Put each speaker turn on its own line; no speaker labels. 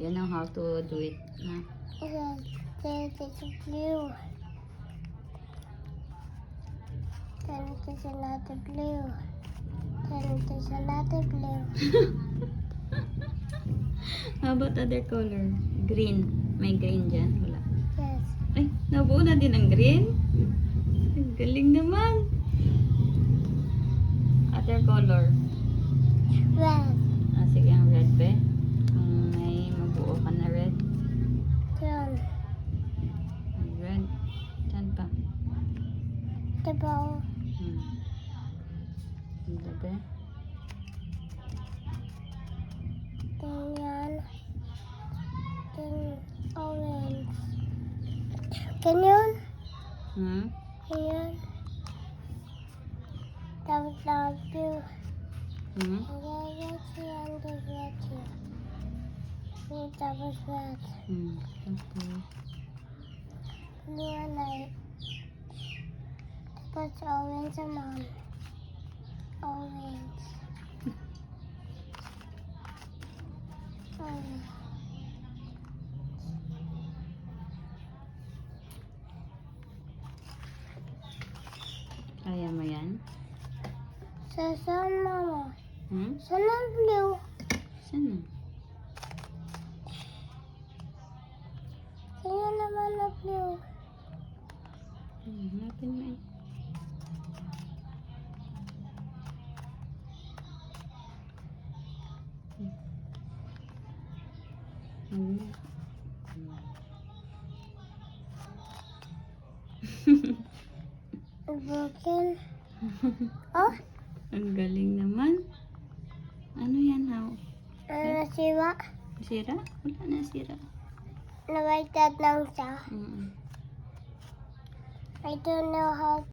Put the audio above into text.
You know how to do it na?
Then it is blue. Then it is another blue. Then it is another blue.
How about other color? Green. May green dyan? Wala.
Yes.
Ay, nabuo na din ang green? Ang galing naman. Other color.
Red.
Ah, sige, ang red be. Kung may mabuo ka na red.
Brown.
Ang red. Saan pa?
The bowl.
Ang be.
Then yan. Then orange. Ganyan. Ganyan. Tapos na blue. And then red here and then red here. And tapos red.
Tapos,
Blue and light. Tapos orange naman. Orange. Orange.
kaya mo yan?
Saan mama?
Hmm?
Saan ang blue?
Saan?
Kaya naman na blue.
Hanapin mo eh.
Broken. Oh,
Ang galing naman. Ano yan, how?
nasira.
Sira? Wala na sira.
Nabaitad lang siya.
Mm.
I don't know how